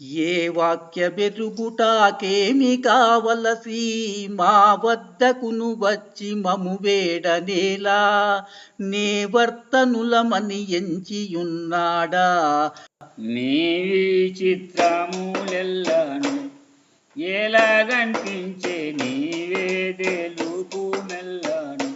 ఏ వాక్య బెరుగుటాకేమి కావలసి మా వద్దకును వచ్చి మము వేడనేలా నే వర్తనులమని ఎంచియున్నాడా. నీ చిత్రములెల్లను ఎలాగనిపించే నీవే తెలుపు మెల్లను.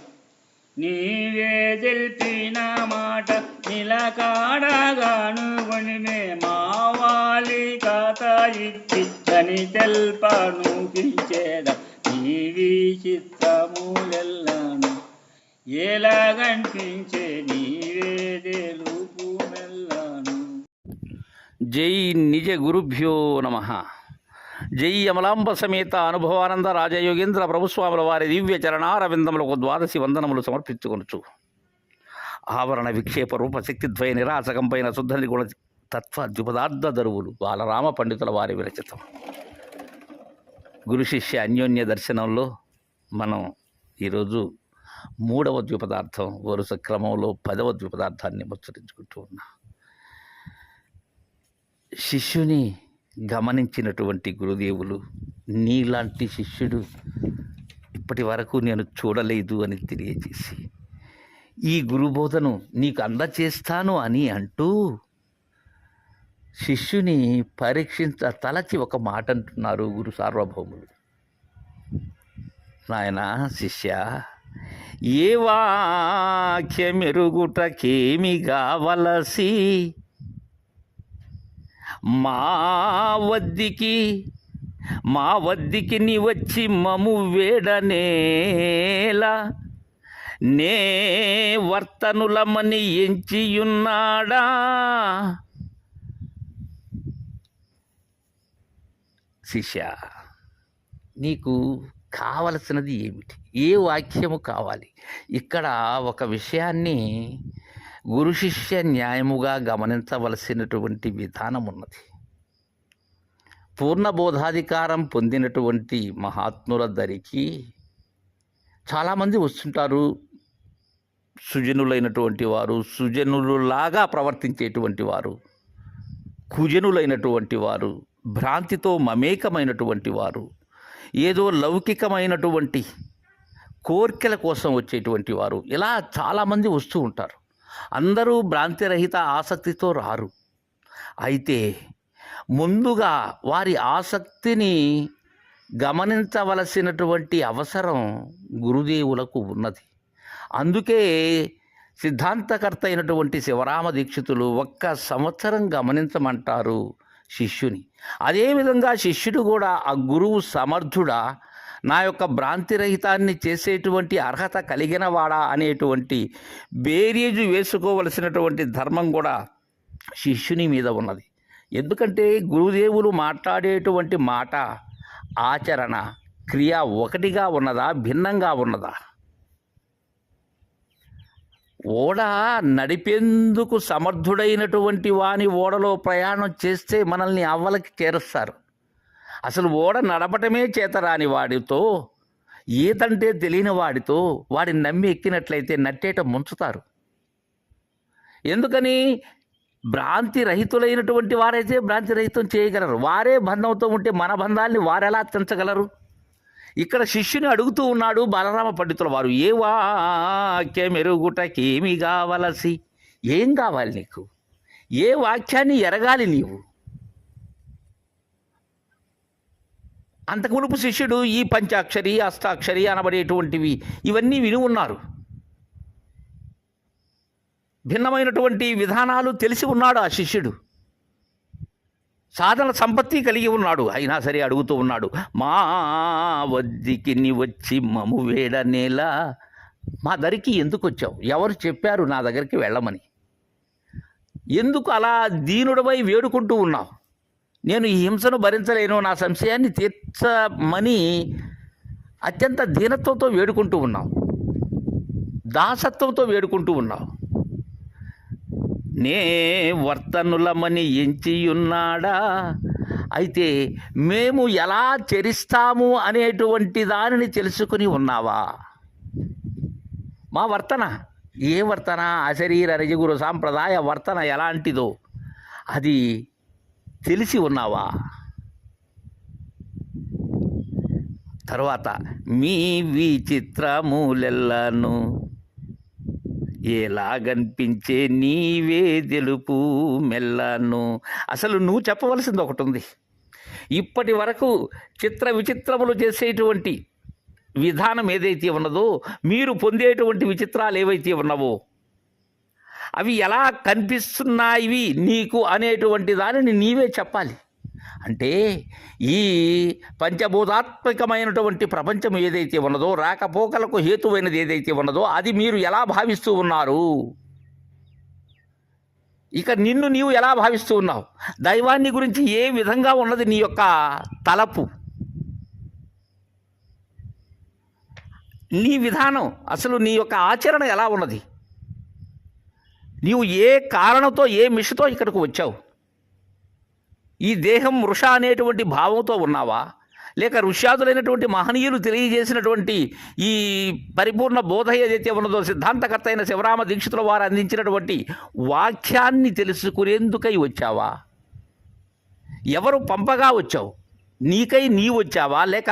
నీవే తెలిపిన మాట నిలకాడగాను కొనిమే మావాలి కథ ఇచ్చిని తెల్పను కించేద. నీవి చిత్రములెల్లను ఎలాగనిపించే నీవే తెలుపు మెల్లను. జై నిజ గురుభ్యో నమః. జై అమలాంబ సమేత అనుభవానంద రాజయోగేంద్ర ప్రభుస్వాముల వారి దివ్య చరణారవిందములకు ద్వాదశి వందనములు సమర్పించుకొనుచు ఆవరణ విక్షేప రూపశక్తిద్వయ నిరాసకంపైన శుద్ధ నిగుణ తత్వ ద్విపదార్థ దరువులు బాలరామ పండితుల వారి విరచితం. గురు శిష్య అన్యోన్య దర్శనంలో మనం ఈరోజు 3వ ద్విపదార్థం వరుస క్రమంలో 10వ ద్విపదార్థాన్ని ముచ్చరించుకుంటూ ఉన్నాం. శిష్యుని గమనించినటువంటి గురుదేవులు, నీలాంటి శిష్యుడు ఇప్పటి వరకు నేను చూడలేదు అని తెలియజేసి ఈ గురుబోధను నీకు అందచేస్తాను అని అంటూ శిష్యుని తలచి ఒక మాట అంటున్నారు గురు సార్వభౌములు. నాయనా శిష్య, ఏ వాక్యమెరుగుటకేమి కావలసి మా వద్దికి నీ వచ్చి మము వేడనేలా నే వర్తనులమని ఎంచియున్నాడా. శిష్య, నీకు కావలసినది ఏమిటి? ఏ వాక్యము కావాలి? ఇక్కడ ఒక విషయాన్ని గురు శిష్య న్యాయముగా గమనించవలసినటువంటి విధానం ఉన్నది. పూర్ణబోధాధికారం పొందినటువంటి మహాత్ముల దరికి చాలామంది వస్తుంటారు. సుజనులైనటువంటి వారు, సుజనులులాగా ప్రవర్తించేటువంటి వారు, కుజనులైనటువంటి వారు, భ్రాంతితో మమేకమైనటువంటి వారు, ఏదో లౌకికమైనటువంటి కోర్కెల కోసం వచ్చేటువంటి వారు, ఇలా చాలామంది వస్తూ ఉంటారు. అందరూ భ్రాంతిరహిత ఆసక్తితో రారు. అయితే ముందుగా వారి ఆసక్తిని గమనించవలసినటువంటి అవసరం గురుదేవులకు ఉన్నది. అందుకే సిద్ధాంతకర్త అయినటువంటి శివరామ దీక్షితులు 1 సంవత్సరం గమనించమంటారు శిష్యుని. అదేవిధంగా శిష్యుడు కూడా ఆ గురువు సమర్థుడా, నా యొక్క భ్రాంతిరహితాన్ని చేసేటువంటి అర్హత కలిగిన వాడా అనేటువంటి బేరీజు వేసుకోవలసినటువంటి ధర్మం కూడా శిష్యుని మీద ఉన్నది. ఎందుకంటే గురుదేవులు మాట్లాడేటువంటి మాట, ఆచరణ, క్రియ ఒకటిగా ఉన్నదా, భిన్నంగా ఉన్నదా? ఓడ నడిపేందుకు సమర్థుడైనటువంటి వాని ఓడలో ప్రయాణం చేస్తే మనల్ని అవ్వలకి చేరుస్తారు. అసలు ఓడ నడపటమే చేతరాని వాడితో, ఈతంటే తెలియని వాడితో వాడిని నమ్మి ఎక్కినట్లయితే నట్టేట ముంచుతారు. ఎందుకని? భ్రాంతి రహితులైనటువంటి వారైతే భ్రాంతి రహితం చేయగలరు. వారే బంధంతో ఉంటే మన బంధాల్ని వారెలా తెంచగలరు? ఇక్కడ శిష్యుని అడుగుతూ ఉన్నాడు బాలరామ పండితుల వారు, ఏ వాక్యమెరుగుటకేమి కావలసి? ఏం కావాలి నీకు? ఏ వాక్యాన్ని ఎరగాలి నీవు? అంతకుమునుపు శిష్యుడు ఈ పంచాక్షరి, అష్టాక్షరి అనబడేటువంటివి ఇవన్నీ విని ఉన్నారు. భిన్నమైనటువంటి విధానాలు తెలిసి ఉన్నాడు ఆ శిష్యుడు. సాధన సంపత్తి కలిగి ఉన్నాడు. అయినా సరే అడుగుతూ ఉన్నాడు, మా వద్దికి నీ వచ్చి మము వేడనేలా, మా దరికి ఎందుకు వచ్చావు? ఎవరు చెప్పారు నా దగ్గరికి వెళ్ళమని? ఎందుకు అలా దీనుడవై వేడుకుంటూ ఉన్నావు? నేను ఈ హింసను భరించలేను, నా సంశయాన్ని తీర్చమని అత్యంత దీనత్వంతో వేడుకుంటూ ఉన్నావు, దాసత్వంతో వేడుకుంటూ ఉన్నావు. నే వర్తనులమని ఎంచియున్నాడా? అయితే మేము ఎలా చరిస్తాము అనేటువంటి దానిని తెలుసుకుని ఉన్నావా? మా వర్తన ఏ వర్తన? అశరీర రజగురు సాంప్రదాయ వర్తన ఎలాంటిదో అది తెలిసి ఉన్నావా? తర్వాత మీ విచిత్రములెల్లను ఎలాగనిపించే నీవే తెలుపు మెల్లను. అసలు నువ్వు చెప్పవలసింది ఒకటి ఉంది. ఇప్పటి వరకు చిత్ర విచిత్రములు చేసేటువంటి విధానం ఏదైతే ఉన్నదో, మీరు పొందేటువంటి విచిత్రాలు ఏవైతే ఉన్నవో అవి ఎలా కనిపిస్తున్నాయి నీకు అనేటువంటి దానిని నీవే చెప్పాలి. అంటే ఈ పంచభూతాత్మకమైనటువంటి ప్రపంచం ఏదైతే ఉన్నదో, రాకపోకలకు హేతువైనది ఏదైతే ఉన్నదో అది మీరు ఎలా భావిస్తూ ఉన్నారు? ఇక నిన్ను నీవు ఎలా భావిస్తూ ఉన్నావు? దైవాన్ని గురించి ఏ విధంగా ఉన్నది నీ యొక్క తలపు, నీ విధానం, అసలు నీ యొక్క ఆచరణ ఎలా ఉన్నది? నీవు ఏ కారణంతో, ఏ మిషతో ఇక్కడికి వచ్చావు? ఈ దేహం వృష అనేటువంటి భావంతో ఉన్నావా? లేక ఋష్యాదులైనటువంటి మహనీయులు తెలియజేసినటువంటి ఈ పరిపూర్ణ బోధ ఏదైతే ఉన్నదో, సిద్ధాంతకర్త అయిన శివరామ దీక్షితుల వారు అందించినటువంటి వాక్యాన్ని తెలుసుకునేందుకై వచ్చావా? ఎవరు పంపగా వచ్చావు? నీకై నీ వచ్చావా? లేక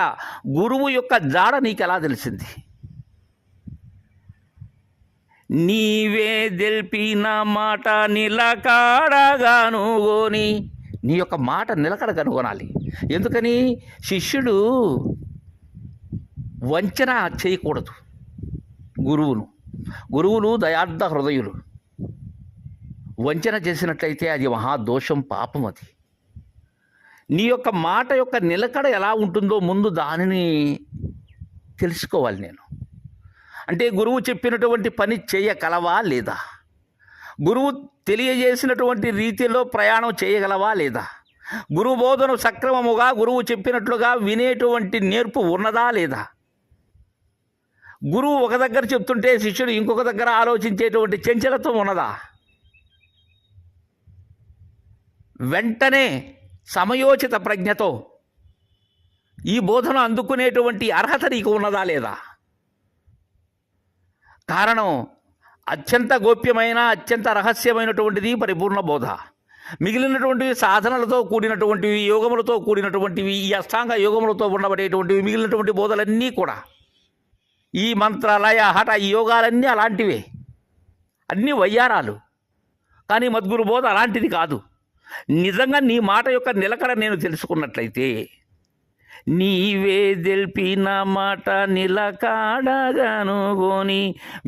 గురువు యొక్క జాడ నీకెలా తెలిసింది? నీవే తెల్పిన మాట నిలకాడగానుగోని, నీ యొక్క మాట నిలకడ కనుగొనాలి. ఎందుకని? శిష్యుడు వంచన చేయకూడదు గురువులు దయార్థ హృదయులు. వంచన చేసినట్లయితే అది మహాదోషం, పాపం. అది నీ యొక్క మాట యొక్క నిలకడ ఎలా ఉంటుందో ముందు దానిని తెలుసుకోవాలి నేను. అంటే గురువు చెప్పినటువంటి పని చేయగలవా లేదా? గురువు తెలియజేసినటువంటి రీతిలో ప్రయాణం చేయగలవా లేదా? గురువు బోధను సక్రమముగా గురువు చెప్పినట్లుగా వినేటువంటి నేర్పు ఉన్నదా లేదా? గురువు ఒక దగ్గర చెప్తుంటే శిష్యుడు ఇంకొక దగ్గర ఆలోచించేటువంటి చంచలత్వం ఉన్నదా? వెంటనే సమయోచిత ప్రజ్ఞతో ఈ బోధన అందుకునేటువంటి అర్హత నీకు ఉన్నదా లేదా? కారణం అత్యంత గోప్యమైన, అత్యంత రహస్యమైనటువంటిది పరిపూర్ణ బోధ. మిగిలినటువంటివి సాధనలతో కూడినటువంటివి, యోగములతో కూడినటువంటివి, ఈ అష్టాంగ యోగములతో ఉండబడేటువంటివి మిగిలినటువంటి బోధలన్నీ కూడా, ఈ మంత్రాలయ హఠ ఈ యోగాలన్నీ అలాంటివే, అన్నీ వయ్యారాలు. కానీ మద్గురు బోధ అలాంటిది కాదు. నిజంగా నీ మాట యొక్క నిలకడ నేను తెలుసుకున్నట్లయితే, నీవే తెల్పిన మాట నిలకాడగానుగోని,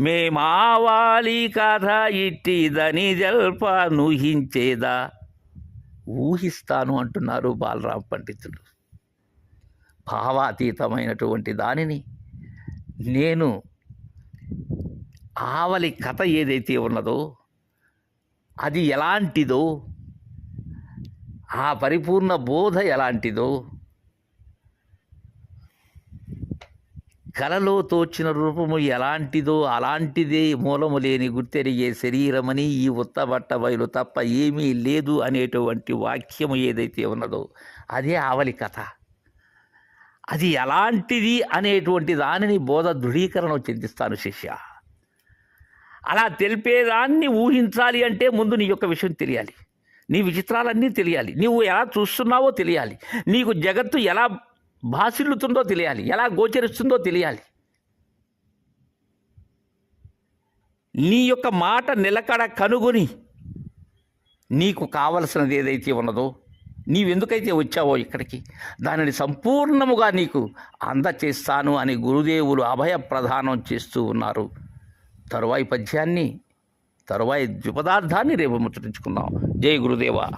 మేమావాలి కథ ఇట్టిదని తెల్ప నూహించేదా. ఊహిస్తాను అంటున్నారు బాలరామ పండితులు. భావాతీతమైనటువంటి దానిని నేను ఆవలి కథ ఏదైతే ఉన్నదో అది ఎలాంటిదో, ఆ పరిపూర్ణ బోధ ఎలాంటిదో, కలలో తోచిన రూపము ఎలాంటిదో అలాంటిదే మూలము లేని గుర్తెరిగే శరీరమని ఈ ఉత్తబట్ట బయలు తప్ప ఏమీ లేదు అనేటువంటి వాక్యము ఏదైతే ఉన్నదో అదే ఆవలి కథ. అది ఎలాంటిది అనేటువంటి దానిని బోధ దృఢీకరణ చెందిస్తాను శిష్య. అలా తెలిపేదాన్ని ఊహించాలి అంటే ముందు నీ యొక్క విషయం తెలియాలి, నీ విచిత్రాలన్నీ తెలియాలి, నీవు ఎలా చూస్తున్నావో తెలియాలి, నీకు జగత్తు ఎలా భాసిల్లుతుందో తెలియాలి, ఎలా గోచరిస్తుందో తెలియాలి. నీ యొక్క మాట నిలకడ కనుగొని నీకు కావలసినది ఏదైతే ఉన్నదో, నీవెందుకైతే వచ్చావో ఇక్కడికి, దానిని సంపూర్ణముగా నీకు అందచేస్తాను అని గురుదేవులు అభయ ప్రదానం చేస్తూ ఉన్నారు. తరువాయి పద్యాన్ని, తరువాయి ద్విపదార్థాన్ని రేపు ముచ్చటించుకుందాం. జై గురుదేవా.